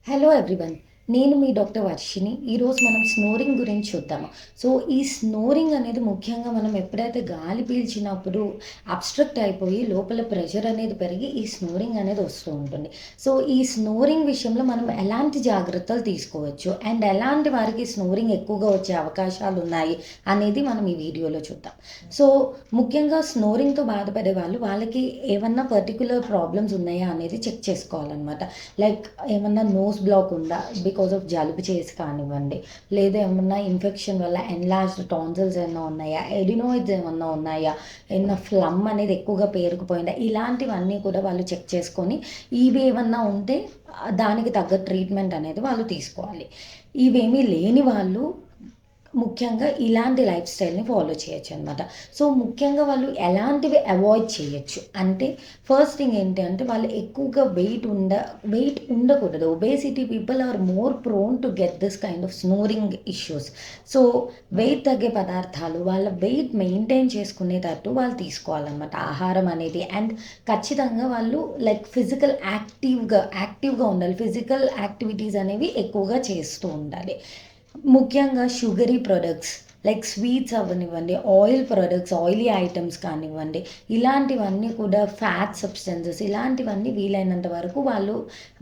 Hello everyone. నేను మీ doctor Varshini. ఈరోజు మనం స్నోరింగ్ గురించి చూద్దాము. సో, ఈ స్నోరింగ్ అనేది ముఖ్యంగా మనం ఎప్పుడైతే గాలి పీల్చినప్పుడు అబ్స్ట్రక్ట్ అయిపోయి లోపల ప్రెషర్ అనేది పెరిగి ఈ స్నోరింగ్ అనేది వస్తూ ఉంటుంది. సో, ఈ స్నోరింగ్ విషయంలో మనం ఎలాంటి జాగ్రత్తలు తీసుకోవచ్చు అండ్ ఎలాంటి వారికి స్నోరింగ్ ఎక్కువగా వచ్చే అవకాశాలు ఉన్నాయి అనేది మనం ఈ వీడియోలో చూద్దాం. సో, ముఖ్యంగా స్నోరింగ్‌తో బాధపడే వాళ్ళకి ఏమన్నా పర్టిక్యులర్ ప్రాబ్లమ్స్ ఉన్నాయా అనేది చెక్ చేసుకోవాలనమాట. లైక్ ఏమన్నా నోస్ బ్లాక్ ఉందా బికాస్ ఆఫ్ జలుబు చేసి కానివ్వండి, లేదా ఏమన్నా ఇన్ఫెక్షన్ వల్ల ఎన్లార్జ్డ్ టాన్సిల్స్ ఏమన్నా ఉన్నాయా, ఎడినోయిడ్స్ ఏమన్నా ఉన్నాయా, ఏమన్నా ఫ్లమ్ అనేది ఎక్కువగా పేరుకుపోయిందా, ఇలాంటివన్నీ కూడా వాళ్ళు చెక్ చేసుకొని ఇవి ఏమన్నా ఉంటే దానికి తగ్గ ట్రీట్మెంట్ అనేది వాళ్ళు తీసుకోవాలి. ఇవేమీ లేని వాళ్ళు ముఖ్యంగా ఇలాంటి లైఫ్ స్టైల్‌ని ఫాలో చేయొచ్చనమాట. సో, ముఖ్యంగా వాళ్ళు ఎలాంటివి అవాయిడ్ చేయొచ్చు అంటే, ఫస్ట్ థింగ్ ఏంటి అంటే వాళ్ళు ఎక్కువగా వెయిట్ ఉండకూడదు. Obesity people are more prone to get this kind of snoring issues. So, weight తగ్గే పదార్థాలు, వాళ్ళ వెయిట్ మెయింటైన్ చేసుకునేటట్టు వాళ్ళు తీసుకోవాలనమాట ఆహారం అనేది. అండ్ ఖచ్చితంగా వాళ్ళు లైక్ యాక్టివ్‌గా ఉండాలి. ఫిజికల్ యాక్టివిటీస్ అనేవి ఎక్కువగా చేస్తూ ఉండాలి. ముఖ్యంగా షుగరీ ప్రొడక్ట్స్ లైక్ స్వీట్స్ అవ్వనివ్వండి, ఆయిల్ ప్రొడక్ట్స్, ఆయిలీ ఐటమ్స్ కానివ్వండి, ఇలాంటివన్నీ కూడా ఫ్యాట్ సబ్స్టెన్సెస్ ఇలాంటివన్నీ వీలైనంత వరకు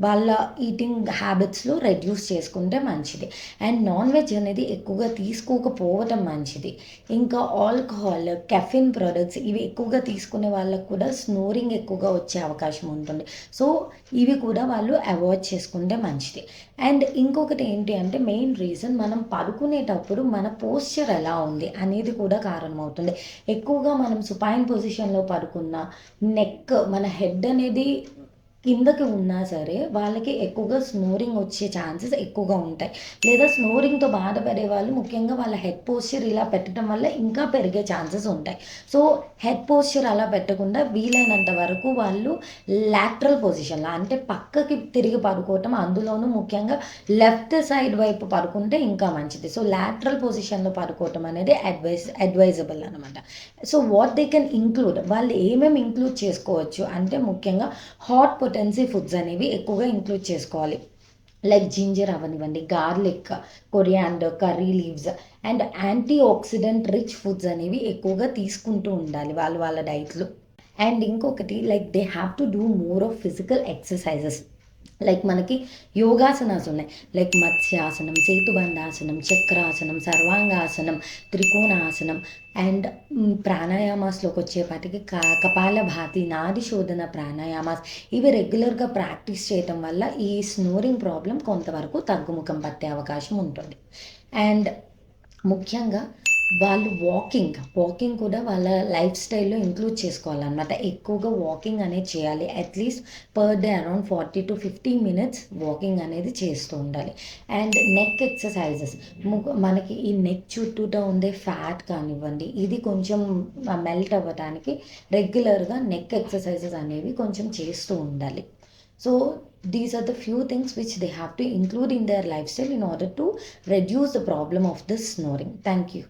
వాళ్ళ ఈటింగ్ హ్యాబిట్స్‌లో రెడ్యూస్ చేసుకుంటే మంచిది. అండ్ నాన్ వెజ్ అనేది ఎక్కువగా తీసుకోకపోవటం మంచిది. ఇంకా ఆల్కహాల్, కెఫిన్ ప్రొడక్ట్స్ ఇవి ఎక్కువగా తీసుకునే వాళ్ళకి కూడా స్నోరింగ్ ఎక్కువగా వచ్చే అవకాశం ఉంటుంది. సో, ఇవి కూడా వాళ్ళు అవాయిడ్ చేసుకుంటే మంచిది. అండ్ ఇంకొకటి ఏంటి అంటే మెయిన్ రీజన్ మనం పడుకునేటప్పుడు మన పోస్చర్ ఎలా ఉంది అనేది కూడా కారణమవుతుంది. ఎక్కువగా మనం సుపైన్ పొజిషన్‌లో పడుకున్నా, మన హెడ్ అనేది కిందకి ఉన్నా సరే వాళ్ళకి ఎక్కువగా స్నోరింగ్ వచ్చే ఛాన్సెస్ ఎక్కువగా ఉంటాయి. లేదా స్నోరింగ్‌తో బాధపడే వాళ్ళు ముఖ్యంగా వాళ్ళ హెడ్ పోస్చర్ ఇలా పెట్టడం వల్ల ఇంకా పెరిగే ఛాన్సెస్ ఉంటాయి. సో, హెడ్ పోస్చర్ అలా పెట్టకుండా వీలైనంత వరకు వాళ్ళు లాటరల్ పొజిషన్‌లో అంటే పక్కకి తిరిగి పడుకోవటం, అందులోనూ ముఖ్యంగా లెఫ్ట్ సైడ్ వైపు పడుకుంటే ఇంకా మంచిది. సో, లాటరల్ పొజిషన్‌లో పడుకోవటం అనేది అడ్వైజబుల్ అనమాట. So, what they can include వాళ్ళు ఏమేమి ఇంక్లూడ్ చేసుకోవచ్చు అంటే ముఖ్యంగా హాట్ పొటెన్సీ ఫుడ్స్ అనేవి ఎక్కువగా ఇంక్లూడ్ చేసుకోవాలి. లైక్ జింజర్ అవ్వనివ్వండి, garlic, coriander, curry leaves and anti oxidant rich foods అనేవి ఎక్కువగా తీసుకుంటూ ఉండాలి వాళ్ళ డైట్‌లో. అండ్ ఇంకొకటి like they have to do more of physical exercises. Like మనకి యోగాసనాస్ ఉన్నాయి. లైక్ మత్స్యాసనం, సేతుబంధాసనం, చక్రాసనం, సర్వాంగాసనం, త్రికోణాసనం అండ్ ప్రాణాయామాస్‌లోకి వచ్చేపాటికి కపాలభాతి, నాడి శోధన ప్రాణాయామాస్ ఇవి రెగ్యులర్‌గా ప్రాక్టీస్ చేయటం వల్ల ఈ స్నోరింగ్ ప్రాబ్లమ్ కొంతవరకు తగ్గుముఖం పట్టే అవకాశం ఉంటుంది. అండ్ ముఖ్యంగా వాళ్ళు వాకింగ్ కూడా వాళ్ళ లైఫ్ స్టైల్‌లో ఇంక్లూడ్ చేసుకోవాలనమాట. ఎక్కువగా వాకింగ్ అనేది చేయాలి. At least per day around 40-50 minutes walking అనేది చేస్తూ ఉండాలి. అండ్ నెక్ ఎక్సర్‌సైజెస్ మనకి ఈ నెక్ చుట్టూతా ఉండే ఫ్యాట్ కానివ్వండి, ఇది కొంచెం మెల్ట్ అవ్వటానికి రెగ్యులర్‌గా నెక్ ఎక్సర్‌సైజెస్ అనేవి కొంచెం చేస్తూ ఉండాలి. So, these are the few things which they have to include in their lifestyle in order to reduce the problem of this snoring. Thank you.